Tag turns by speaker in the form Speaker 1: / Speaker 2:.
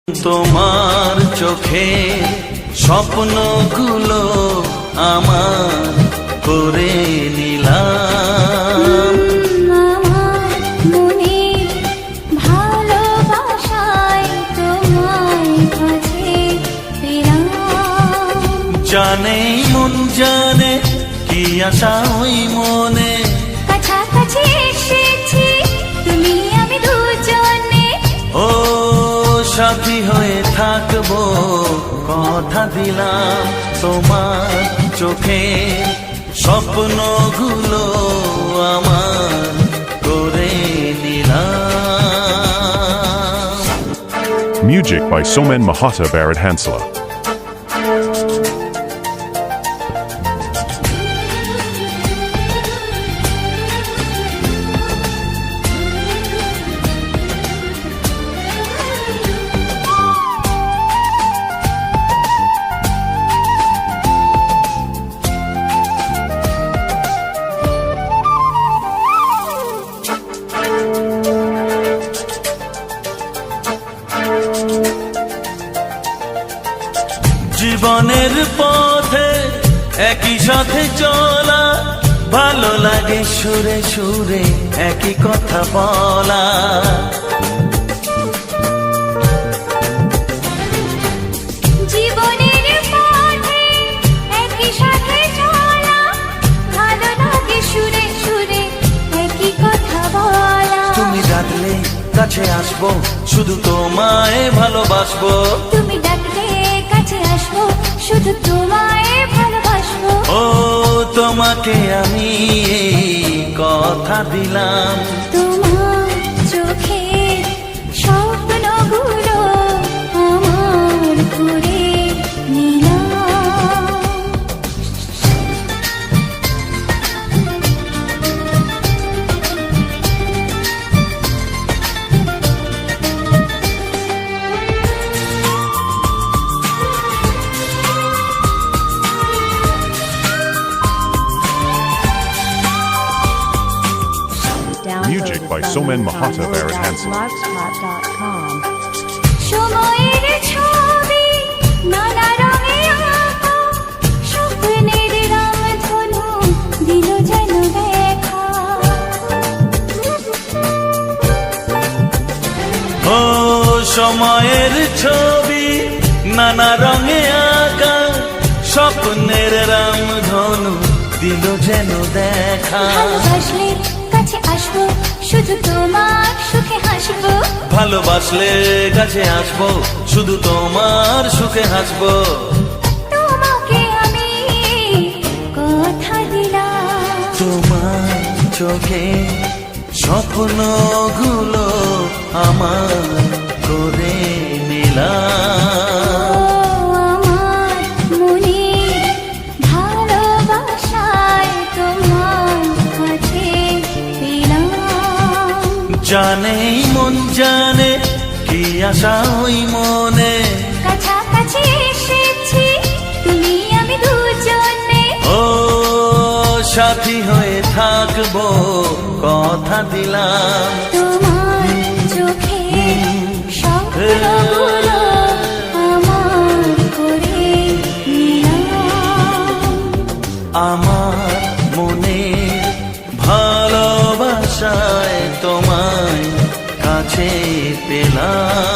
Speaker 1: তোমার চোখে স্বপ্নগুলো আমার করে নিলাম,
Speaker 2: আমার মনে ভালোবাসায় তোমায় কাছে পেলাম।
Speaker 1: জানে মন জানে কি আশা ওই মনে,
Speaker 2: কাছাকাছি এসেছি তুমি আমি দুজনে,
Speaker 1: ও সাথী হয়ে থাকবো কথা দিলাম। তোমার চোখে স্বপ্নগুলো আমার করে নিলাম।
Speaker 3: Music by Somen Mahata Barrett Hansela.
Speaker 1: জীবনের পথে একই সাথে চলা, ভালো লাগে সুরে সুরে একই কথা বলা।
Speaker 2: জীবনের পথে একই সাথে চলা, ভালো লাগে সুরে সুরে একই কথা বলা।
Speaker 1: তুমি ডাকলে কাছে আসবো, শুধু তোমায় ভালোবাসবো।
Speaker 2: তুমি ডাকলে কাছে আসবো, শুধু তোমায় ভালোবাসবো।
Speaker 1: ও তোমাকে আমি এই কথা দিলাম।
Speaker 2: তোমার চোখে স্বপ্নগুলো আমার করে নিলাম।
Speaker 3: Music by Somen Mahata Barrett Hansela.
Speaker 2: সময়ের ছবি নানা রঙে আঁকা, স্বপ্নের রামধনু দিল যেন দেখা।
Speaker 1: ও সময়ের ছবি নানা রঙে আঁকা, স্বপ্নের রামধনু দিল যেন দেখা।
Speaker 2: ভালোবাসলে কাছে আসবো, শুধু তোমার সুখে হাসবো।
Speaker 1: ভালোবাসলে কাছে আসবো, শুধু তোমার সুখে হাসবো।
Speaker 2: তোমাকে আমি কথা দিলাম।
Speaker 1: তোমার চোখে স্বপ্নগুলো আমার করে নিলাম।
Speaker 2: আমার মনে ভালোবাসায় তোমার কাছে পেলাম।
Speaker 1: জানে মন জানে কি আশা ওই মনে,
Speaker 2: কাছাকাছি এসেছি তুমি আমি দুজনে,
Speaker 1: ও সাথী হয়ে থাকবো কথা দিলাম।
Speaker 2: তোমার চোখে স্বপ্নগুলো আমার করে নিলাম।
Speaker 1: আমার মনে ভালোবাসায় তোমায় কাছে পেলাম।